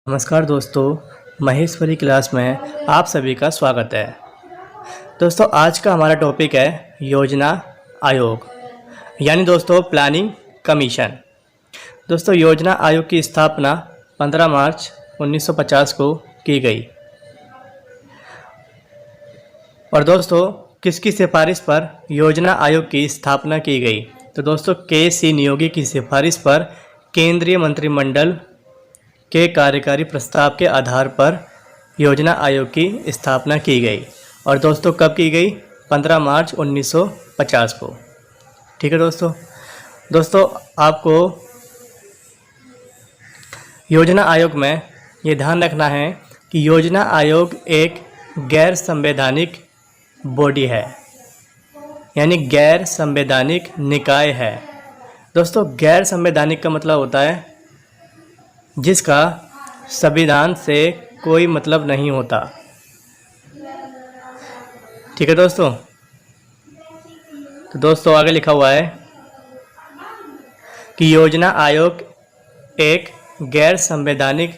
नमस्कार दोस्तों, महेश्वरी क्लास में आप सभी का स्वागत है। दोस्तों आज का हमारा टॉपिक है योजना आयोग, यानी दोस्तों प्लानिंग कमीशन। दोस्तों योजना आयोग की स्थापना 15 मार्च 1950 को की गई और दोस्तों किसकी सिफारिश पर योजना आयोग की स्थापना की गई? तो दोस्तों के.सी. नियोगी की सिफारिश पर केंद्रीय मंत्रिमंडल के कार्यकारी प्रस्ताव के आधार पर योजना आयोग की स्थापना की गई। और दोस्तों कब की गई? 15 मार्च 1950 को। ठीक है दोस्तों आपको योजना आयोग में ये ध्यान रखना है कि योजना आयोग एक गैर संवैधानिक बॉडी है, यानी गैर संवैधानिक निकाय है। दोस्तों गैर संवैधानिक का मतलब होता है जिसका संविधान से कोई मतलब नहीं होता। ठीक है दोस्तों। तो दोस्तों आगे लिखा हुआ है कि योजना आयोग एक गैर संवैधानिक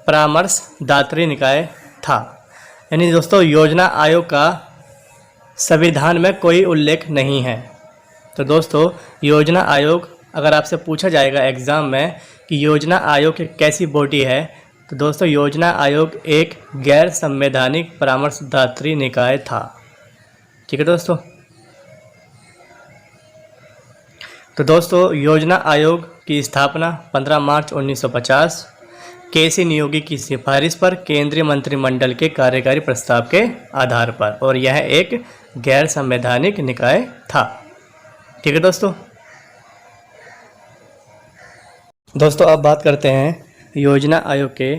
परामर्शदात्री निकाय था, यानी दोस्तों योजना आयोग का संविधान में कोई उल्लेख नहीं है। तो दोस्तों योजना आयोग, अगर आपसे पूछा जाएगा एग्ज़ाम में कि योजना आयोग एक कैसी बॉडी है, तो दोस्तों योजना आयोग एक गैर संवैधानिक परामर्शदात्री निकाय था। ठीक है दोस्तों। तो दोस्तों योजना आयोग की स्थापना 15 मार्च 1950 के.सी. नियोगी की सिफारिश पर केंद्रीय मंत्रिमंडल के कार्यकारी प्रस्ताव के आधार पर, और यह एक गैर संवैधानिक निकाय था। ठीक है दोस्तों अब बात करते हैं योजना आयोग के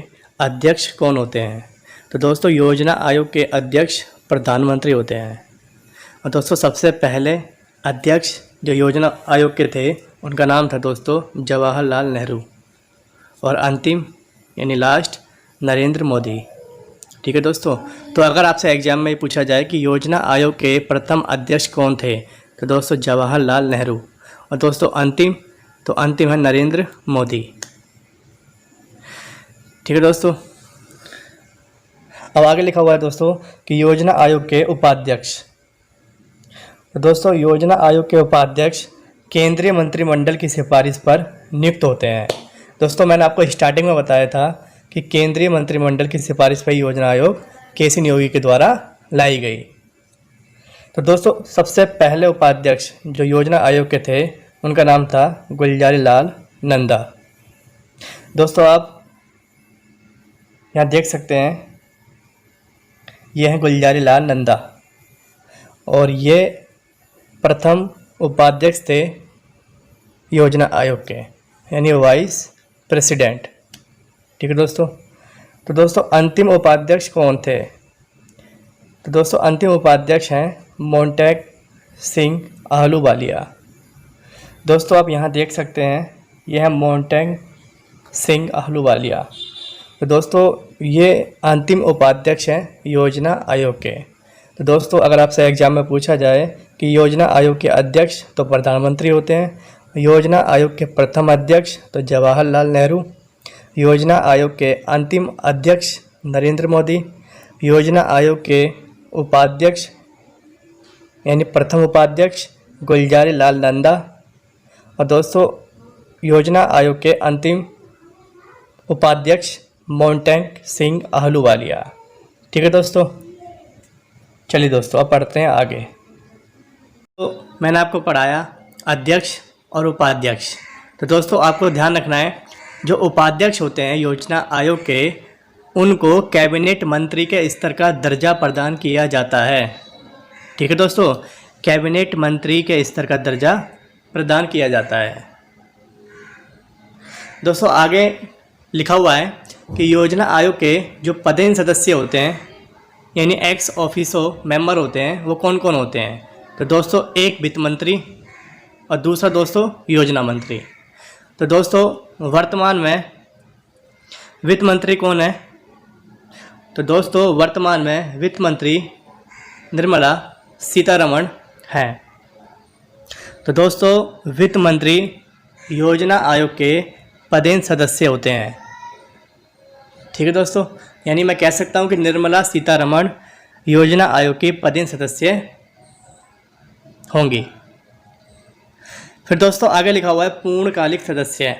अध्यक्ष कौन होते हैं। तो दोस्तों योजना आयोग के अध्यक्ष प्रधानमंत्री होते हैं। और दोस्तों सबसे पहले अध्यक्ष जो योजना आयोग के थे उनका नाम था दोस्तों जवाहरलाल नेहरू, और अंतिम यानी लास्ट नरेंद्र मोदी। ठीक है दोस्तों। तो अगर आपसे एग्जाम में पूछा जाए कि योजना आयोग के प्रथम अध्यक्ष कौन थे, तो दोस्तों जवाहरलाल नेहरू, और दोस्तों अंतिम है नरेंद्र मोदी। ठीक है दोस्तों। अब आगे लिखा हुआ है दोस्तों कि योजना आयोग के उपाध्यक्ष। तो दोस्तों योजना आयोग के उपाध्यक्ष केंद्रीय मंत्रिमंडल की सिफारिश पर नियुक्त होते हैं। दोस्तों मैंने आपको स्टार्टिंग में बताया था कि केंद्रीय मंत्रिमंडल की सिफारिश पर योजना आयोग के.सी. नियोगी के द्वारा लाई गई। तो दोस्तों सबसे पहले उपाध्यक्ष जो योजना आयोग के थे उनका नाम था गुलजारी लाल नंदा। दोस्तों आप यहाँ देख सकते हैं, ये है गुलजारी लाल नंदा, और ये प्रथम उपाध्यक्ष थे योजना आयोग के, यानी वाइस प्रेसिडेंट। ठीक है दोस्तों। तो दोस्तों अंतिम उपाध्यक्ष कौन थे? तो दोस्तों अंतिम उपाध्यक्ष हैं मोंटेक सिंह आहलूवालिया। दोस्तों आप यहाँ देख सकते हैं, यह है मोंटेक सिंह आहलूवालिया। तो दोस्तों ये अंतिम उपाध्यक्ष हैं योजना आयोग के। तो दोस्तों अगर आपसे एग्जाम में पूछा जाए कि योजना आयोग के अध्यक्ष, तो प्रधानमंत्री होते हैं। योजना आयोग के प्रथम अध्यक्ष तो जवाहरलाल नेहरू, योजना आयोग के अंतिम अध्यक्ष नरेंद्र मोदी, योजना आयोग के उपाध्यक्ष यानी प्रथम उपाध्यक्ष गुलजारी लाल नंदा, और दोस्तों योजना आयोग के अंतिम उपाध्यक्ष मोंटेक सिंह आहलूवालिया। ठीक है दोस्तों। चलिए दोस्तों अब पढ़ते हैं आगे। तो मैंने आपको पढ़ाया अध्यक्ष और उपाध्यक्ष। तो दोस्तों आपको ध्यान रखना है, जो उपाध्यक्ष होते हैं योजना आयोग के, उनको कैबिनेट मंत्री के स्तर का दर्जा प्रदान किया जाता है। ठीक है दोस्तों, कैबिनेट मंत्री के स्तर का दर्जा प्रदान किया जाता है। दोस्तों आगे लिखा हुआ है कि योजना आयोग के जो पदेन सदस्य होते हैं, यानी एक्स ऑफिसो मेंबर होते हैं, वो कौन कौन होते हैं? तो दोस्तों एक वित्त मंत्री और दूसरा दोस्तों योजना मंत्री। तो दोस्तों वर्तमान में वित्त मंत्री कौन है? तो दोस्तों वर्तमान में वित्त मंत्री निर्मला सीतारमण हैं। तो दोस्तों वित्त मंत्री योजना आयोग के पदेन सदस्य होते हैं। ठीक है दोस्तों, यानी मैं कह सकता हूँ कि निर्मला सीतारमण योजना आयोग की पदेन सदस्य होंगी। फिर दोस्तों आगे लिखा हुआ है पूर्णकालिक सदस्य।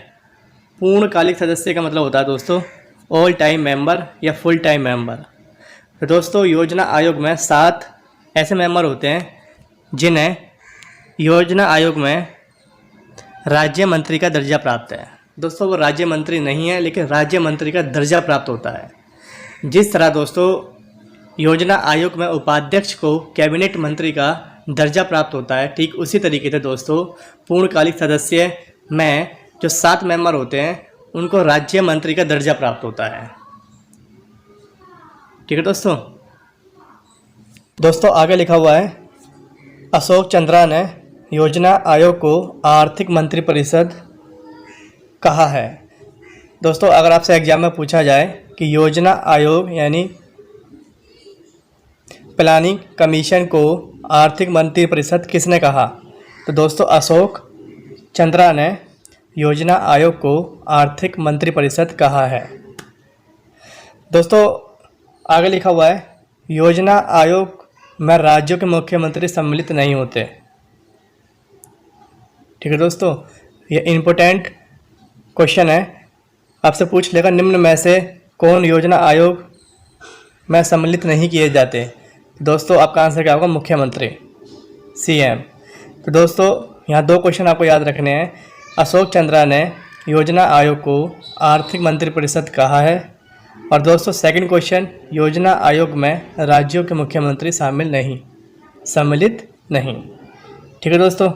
पूर्णकालिक सदस्य का मतलब होता है दोस्तों ऑल टाइम मेंबर या फुल टाइम मेंबर। तो दोस्तों योजना आयोग में 7 ऐसे मेंबर होते हैं जिन्हें योजना आयोग में राज्य मंत्री का दर्जा प्राप्त है। दोस्तों वो राज्य मंत्री नहीं है, लेकिन राज्य मंत्री का दर्जा प्राप्त होता है। जिस तरह दोस्तों योजना आयोग में उपाध्यक्ष को कैबिनेट मंत्री का दर्जा प्राप्त होता है, ठीक उसी तरीके से दोस्तों पूर्णकालिक सदस्य में जो 7 मेंबर होते हैं उनको राज्य मंत्री का दर्जा प्राप्त होता है। ठीक है दोस्तों आगे लिखा हुआ है अशोक चंद्रा ने योजना आयोग को आर्थिक मंत्री परिषद कहा है। दोस्तों अगर आपसे एग्जाम में पूछा जाए कि योजना आयोग यानी प्लानिंग कमीशन को आर्थिक मंत्री परिषद किसने कहा, तो दोस्तों अशोक चंद्रा ने योजना आयोग को आर्थिक मंत्री परिषद कहा है। दोस्तों आगे लिखा हुआ है योजना आयोग में राज्यों के मुख्यमंत्री सम्मिलित नहीं होते। ठीक है दोस्तों, ये इम्पोर्टेंट क्वेश्चन है, आपसे पूछ लेगा निम्न में से कौन योजना आयोग में सम्मिलित नहीं किए जाते। दोस्तों आपका आंसर क्या होगा, मुख्यमंत्री सीएम। तो दोस्तों यहाँ 2 क्वेश्चन आपको याद रखने हैं। अशोक चंद्रा ने योजना आयोग को आर्थिक मंत्री परिषद कहा है, और दोस्तों सेकंड क्वेश्चन योजना आयोग में राज्यों के मुख्यमंत्री सम्मिलित नहीं। ठीक है दोस्तों,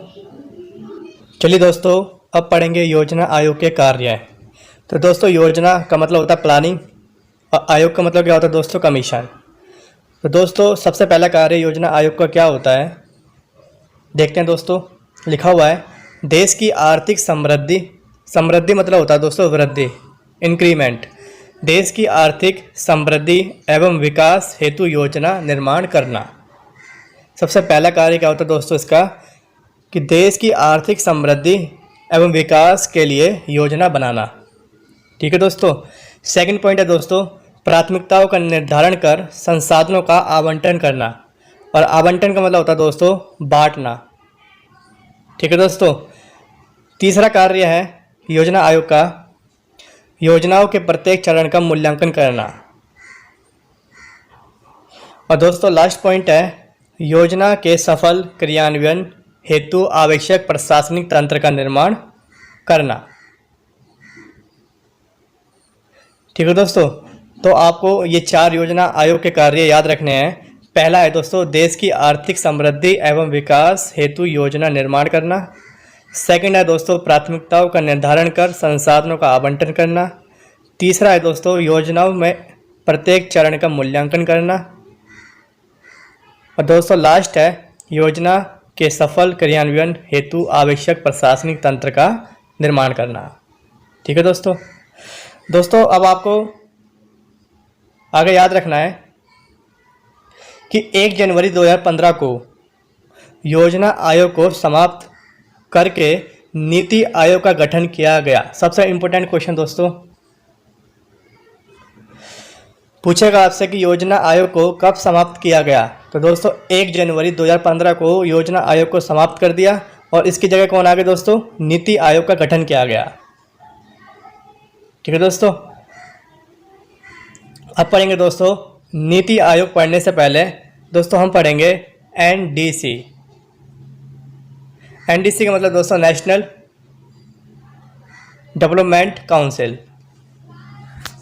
चलिए दोस्तों अब पढ़ेंगे योजना आयोग के कार्य। तो दोस्तों योजना का मतलब होता है प्लानिंग और आयोग का मतलब क्या होता है दोस्तों, कमीशन। तो दोस्तों सबसे पहला कार्य योजना आयोग का क्या होता है देखते हैं दोस्तों। लिखा हुआ है देश की आर्थिक समृद्धि मतलब होता है दोस्तों वृद्धि, इंक्रीमेंट। देश की आर्थिक समृद्धि एवं विकास हेतु योजना निर्माण करना। सबसे पहला कार्य क्या होता है दोस्तों इसका, कि देश की आर्थिक समृद्धि एवं विकास के लिए योजना बनाना। ठीक है दोस्तों, सेकंड पॉइंट है दोस्तों प्राथमिकताओं का निर्धारण कर संसाधनों का आवंटन करना, और आवंटन का मतलब होता है दोस्तों बांटना। ठीक है दोस्तों, तीसरा कार्य है योजना आयोग का योजनाओं के प्रत्येक चरण का मूल्यांकन करना। और दोस्तों लास्ट पॉइंट है योजना के सफल क्रियान्वयन हेतु आवश्यक प्रशासनिक तंत्र का निर्माण करना। ठीक है दोस्तों, तो आपको ये 4 योजना आयोग के कार्य याद रखने हैं। पहला है दोस्तों देश की आर्थिक समृद्धि एवं विकास हेतु योजना निर्माण करना। सेकंड है दोस्तों प्राथमिकताओं का निर्धारण कर संसाधनों का आवंटन करना। तीसरा है दोस्तों योजनाओं में प्रत्येक चरण का मूल्यांकन करना। और दोस्तों लास्ट है योजना के सफल क्रियान्वयन हेतु आवश्यक प्रशासनिक तंत्र का निर्माण करना। ठीक है दोस्तों अब आपको आगे याद रखना है कि 1 जनवरी 2015 को योजना आयोग को समाप्त करके नीति आयोग का गठन किया गया। सबसे इम्पोर्टेंट क्वेश्चन दोस्तों पूछेगा आपसे कि योजना आयोग को कब समाप्त किया गया। तो दोस्तों 1 जनवरी 2015 को योजना आयोग को समाप्त कर दिया, और इसकी जगह कौन आ गया दोस्तों, नीति आयोग का गठन किया गया। ठीक है दोस्तों, अब पढ़ेंगे दोस्तों नीति आयोग। पढ़ने से पहले दोस्तों हम पढ़ेंगे एनडीसी। एनडीसी का मतलब दोस्तों नेशनल डेवलपमेंट काउंसिल।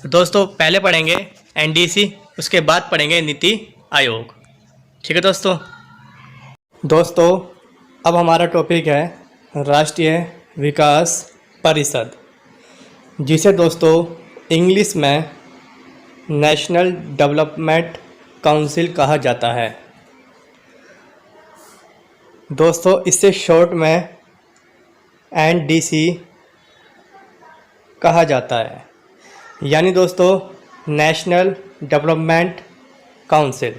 दोस्तों पहले पढ़ेंगे एनडीसी, उसके बाद पढ़ेंगे नीति आयोग। ठीक है दोस्तों अब हमारा टॉपिक है राष्ट्रीय विकास परिषद, जिसे दोस्तों इंग्लिश में नेशनल डेवलपमेंट काउंसिल कहा जाता है। दोस्तों इससे शॉर्ट में एनडीसी कहा जाता है, यानी दोस्तों नेशनल डेवलपमेंट काउंसिल।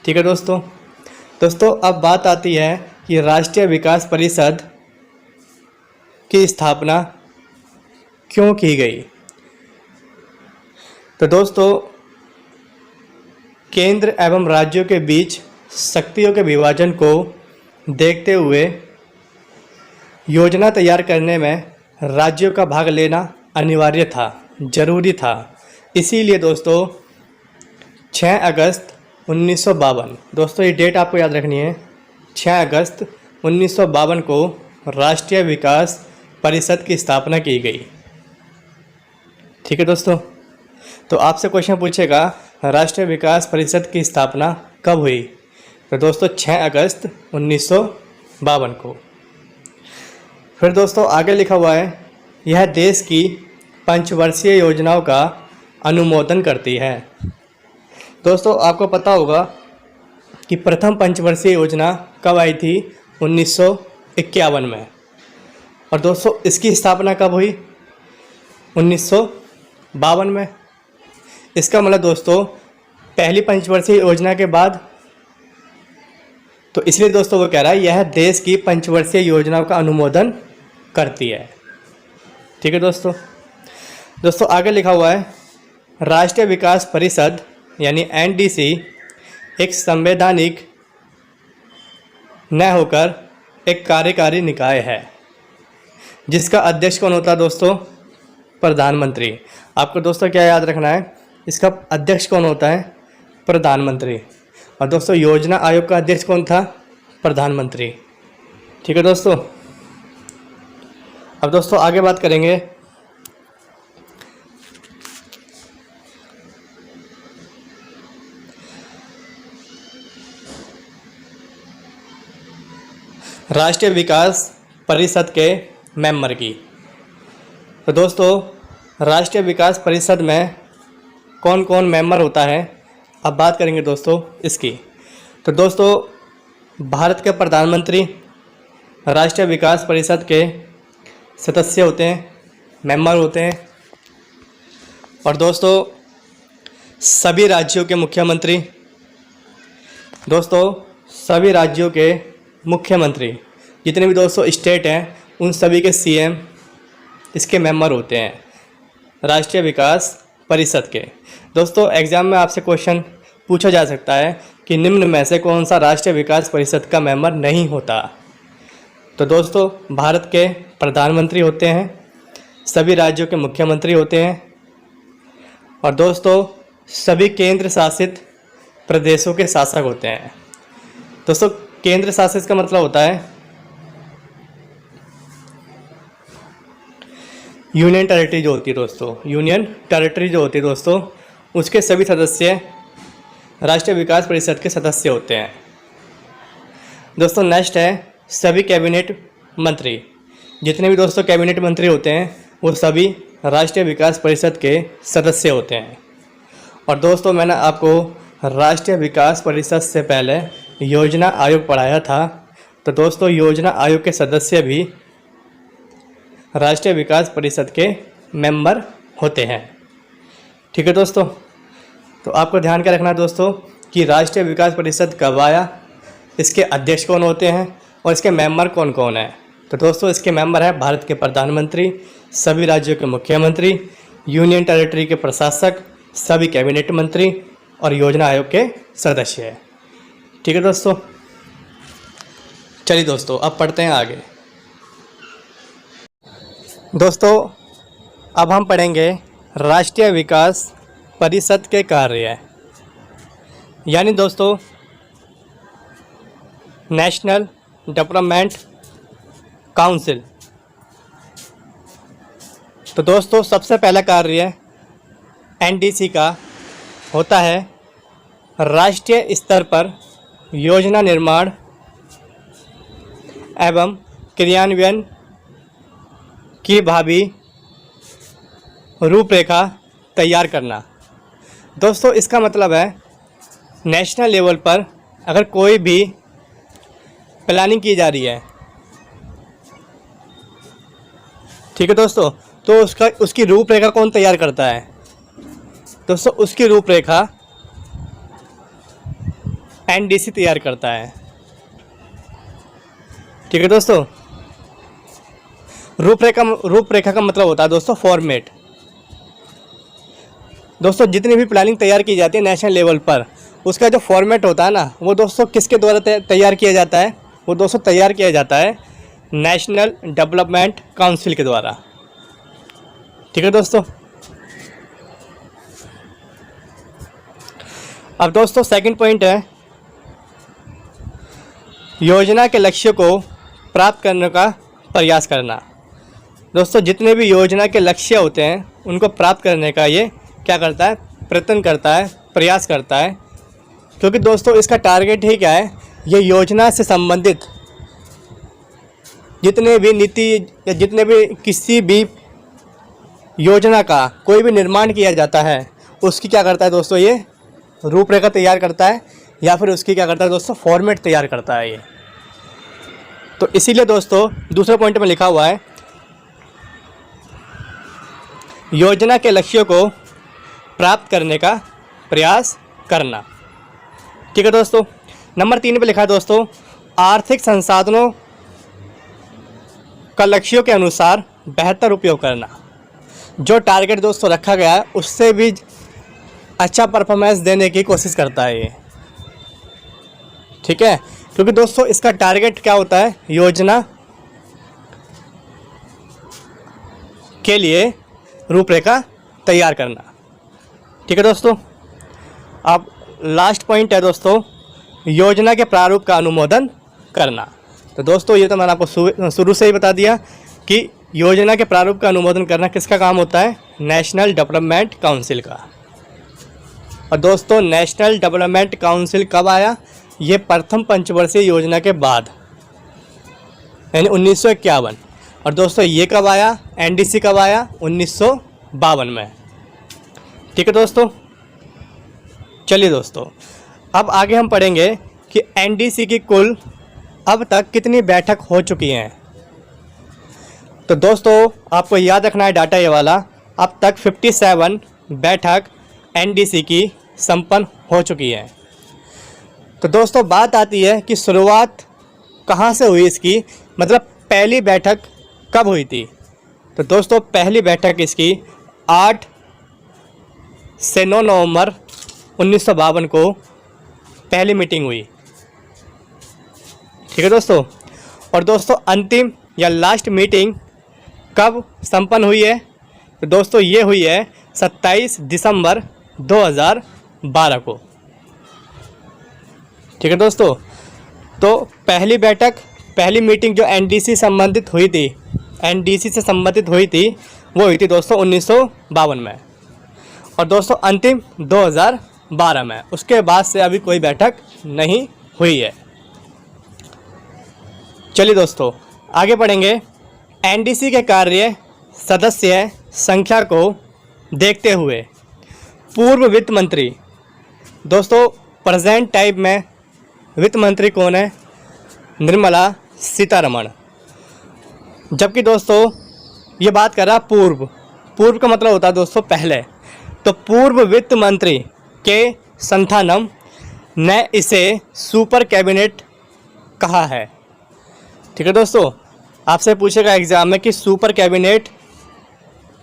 ठीक है दोस्तों अब बात आती है कि राष्ट्रीय विकास परिषद की स्थापना क्यों की गई। तो दोस्तों केंद्र एवं राज्यों के बीच शक्तियों के विभाजन को देखते हुए योजना तैयार करने में राज्यों का भाग लेना अनिवार्य था, जरूरी था। इसीलिए दोस्तों 6 अगस्त 1952, दोस्तों ये डेट आपको याद रखनी है, 6 अगस्त 1952 को राष्ट्रीय विकास परिषद की स्थापना की गई। ठीक है दोस्तों, तो आपसे क्वेश्चन पूछेगा राष्ट्रीय विकास परिषद की स्थापना कब हुई? तो दोस्तों 6 अगस्त 1952 को। फिर दोस्तों आगे लिखा हुआ है, यह देश की पंचवर्षीय योजनाओं का अनुमोदन करती है। दोस्तों आपको पता होगा कि प्रथम पंचवर्षीय योजना कब आई थी? 1951 में। और दोस्तों इसकी स्थापना कब हुई? 1952 में। इसका मतलब दोस्तों पहली पंचवर्षीय योजना के बाद, तो इसलिए दोस्तों वो कह रहा है यह देश की पंचवर्षीय योजनाओं का अनुमोदन करती है। ठीक है दोस्तों आगे लिखा हुआ है, राष्ट्रीय विकास परिषद यानी एनडीसी एक संवैधानिक न होकर एक कार्यकारी निकाय है, जिसका अध्यक्ष कौन होता है दोस्तों? प्रधानमंत्री। आपको दोस्तों क्या याद रखना है, इसका अध्यक्ष कौन होता है? प्रधानमंत्री। और दोस्तों योजना आयोग का अध्यक्ष कौन था? प्रधानमंत्री। ठीक है दोस्तों, अब दोस्तों आगे बात करेंगे राष्ट्रीय विकास परिषद के मेंबर की। तो दोस्तों राष्ट्रीय विकास परिषद में कौन कौन मेंबर होता है, अब बात करेंगे दोस्तों इसकी। तो दोस्तों भारत के प्रधानमंत्री राष्ट्रीय विकास परिषद के सदस्य होते हैं, मेंबर होते हैं। और दोस्तों सभी राज्यों के मुख्यमंत्री, दोस्तों सभी राज्यों के मुख्यमंत्री, जितने भी दोस्तों स्टेट हैं उन सभी के सीएम इसके मेंबर होते हैं राष्ट्रीय विकास परिषद के। दोस्तों एग्ज़ाम में आपसे क्वेश्चन पूछा जा सकता है कि निम्न में से कौन सा राष्ट्रीय विकास परिषद का मेंबर नहीं होता? तो दोस्तों भारत के प्रधानमंत्री होते हैं, सभी राज्यों के मुख्यमंत्री होते हैं, और दोस्तों सभी केंद्र शासित प्रदेशों के शासक होते हैं। दोस्तों केंद्र शासित का मतलब होता है यूनियन टेरिटरी जो होती है दोस्तों, यूनियन टेरिटरी जो होती है दोस्तों, उसके सभी सदस्य राष्ट्रीय विकास परिषद के सदस्य होते हैं। दोस्तों नेक्स्ट है सभी कैबिनेट मंत्री, जितने भी दोस्तों कैबिनेट मंत्री होते हैं वो सभी राष्ट्रीय विकास परिषद के सदस्य होते हैं। और दोस्तों मैंने आपको राष्ट्रीय विकास परिषद से पहले योजना आयोग पढ़ाया था, तो दोस्तों योजना आयोग के सदस्य भी राष्ट्रीय विकास परिषद के मेंबर होते हैं। ठीक है दोस्तों, तो आपको ध्यान क्या रखना है दोस्तों कि राष्ट्रीय विकास परिषद कब आया, इसके अध्यक्ष कौन होते हैं और इसके मेंबर कौन कौन हैं। तो दोस्तों इसके मेंबर हैं भारत के प्रधानमंत्री, सभी राज्यों के मुख्यमंत्री, यूनियन टेरिटरी के प्रशासक, सभी कैबिनेट मंत्री और योजना आयोग के सदस्य हैं। ठीक है दोस्तों, चलिए दोस्तों अब पढ़ते हैं आगे। दोस्तों अब हम पढ़ेंगे राष्ट्रीय विकास परिषद के कार्य, यानी दोस्तों नेशनल डेवलपमेंट काउंसिल। तो दोस्तों सबसे पहला कार्य एनडीसी का होता है राष्ट्रीय स्तर पर योजना निर्माण एवं क्रियान्वयन की भावी रूपरेखा तैयार करना। दोस्तों इसका मतलब है नेशनल लेवल पर अगर कोई भी प्लानिंग की जा रही है, ठीक है दोस्तों, तो उसकी रूपरेखा कौन तैयार करता है? दोस्तों उसकी रूपरेखा एनडीसी तैयार करता है। ठीक है दोस्तों, रूपरेखा का मतलब होता है दोस्तों फॉर्मेट। दोस्तों जितनी भी प्लानिंग तैयार की जाती है नेशनल लेवल पर, उसका जो फॉर्मेट होता है ना, वो दोस्तों किसके द्वारा तैयार किया जाता है? वो दोस्तों तैयार किया जाता है नेशनल डेवलपमेंट काउंसिल के द्वारा। ठीक है दोस्तों। अब दोस्तों सेकंड पॉइंट है योजना के लक्ष्य को प्राप्त करने का प्रयास करना। दोस्तों जितने भी योजना के लक्ष्य होते हैं उनको प्राप्त करने का ये क्या करता है? प्रयत्न करता है, प्रयास करता है। क्योंकि दोस्तों इसका टारगेट ही क्या है? ये योजना से संबंधित जितने भी नीति या जितने भी किसी भी योजना का कोई भी निर्माण किया जाता है उसकी क्या करता है दोस्तों? ये रूपरेखा तैयार करता है या फिर उसकी क्या करता है दोस्तों? फॉर्मेट तैयार करता है ये। तो इसीलिए दोस्तों दूसरे पॉइंट में लिखा हुआ है योजना के लक्ष्यों को प्राप्त करने का प्रयास करना। ठीक है दोस्तों। नंबर 3 पे लिखा है दोस्तों आर्थिक संसाधनों का लक्ष्यों के अनुसार बेहतर उपयोग करना। जो टारगेट दोस्तों रखा गया है उससे भी अच्छा परफॉर्मेंस देने की कोशिश करता है ये। ठीक है, क्योंकि दोस्तों इसका टारगेट क्या होता है? योजना के लिए रूपरेखा तैयार करना। ठीक है दोस्तों। अब लास्ट पॉइंट है दोस्तों योजना के प्रारूप का अनुमोदन करना। तो दोस्तों ये तो मैंने आपको शुरू से ही बता दिया कि योजना के प्रारूप का अनुमोदन करना किसका काम होता है? नेशनल डेवलपमेंट काउंसिल का। और दोस्तों नेशनल डेवलपमेंट काउंसिल कब आया? ये प्रथम पंचवर्षीय योजना के बाद, यानी 1951। और दोस्तों ये कब आया? एनडीसी कब आया? 1952 में। ठीक है दोस्तों। चलिए दोस्तों अब आगे हम पढ़ेंगे कि एनडीसी की कुल अब तक कितनी बैठक हो चुकी हैं। तो दोस्तों आपको याद रखना है डाटा ये वाला, अब तक 57 बैठक एनडीसी की संपन्न हो चुकी है। तो दोस्तों बात आती है कि शुरुआत कहाँ से हुई इसकी, मतलब पहली बैठक कब हुई थी? तो दोस्तों पहली बैठक इसकी 8 से 9 नवंबर 1952 को पहली मीटिंग हुई। ठीक है दोस्तों। और दोस्तों अंतिम या लास्ट मीटिंग कब संपन्न हुई है? तो दोस्तों ये हुई है 27 दिसंबर 2012 को। ठीक है दोस्तों। तो पहली बैठक, पहली मीटिंग जो एनडीसी संबंधित हुई थी, एनडीसी से संबंधित हुई थी, वो हुई थी दोस्तों 1952 में। और दोस्तों अंतिम 2012 में। उसके बाद से अभी कोई बैठक नहीं हुई है। चलिए दोस्तों आगे बढ़ेंगे। एनडीसी के कार्य सदस्य संख्या को देखते हुए पूर्व वित्त मंत्री, दोस्तों प्रेजेंट टाइप में वित्त मंत्री कौन है? निर्मला सीतारमण। जबकि दोस्तों ये बात कर रहा पूर्व, पूर्व का मतलब होता है दोस्तों पहले। तो पूर्व वित्त मंत्री के संथानम ने इसे सुपर कैबिनेट कहा है। ठीक है दोस्तों। आपसे पूछेगा एग्जाम में कि सुपर कैबिनेट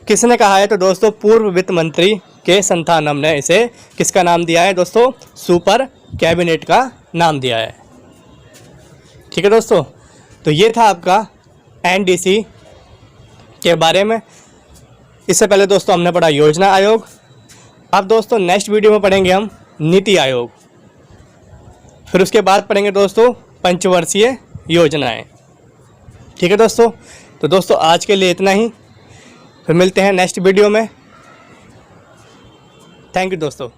किसने कहा है? तो दोस्तों पूर्व वित्त मंत्री के संथानम ने इसे किसका नाम दिया है दोस्तों? सुपर कैबिनेट का नाम दिया है। ठीक है दोस्तों। तो ये था आपका एनडीसी के बारे में। इससे पहले दोस्तों हमने पढ़ा योजना आयोग। अब दोस्तों नेक्स्ट वीडियो में पढ़ेंगे हम नीति आयोग। फिर उसके बाद पढ़ेंगे दोस्तों पंचवर्षीय योजनाएं। ठीक है दोस्तों। तो दोस्तों आज के लिए इतना ही, फिर मिलते हैं नेक्स्ट वीडियो में। थैंक यू दोस्तों।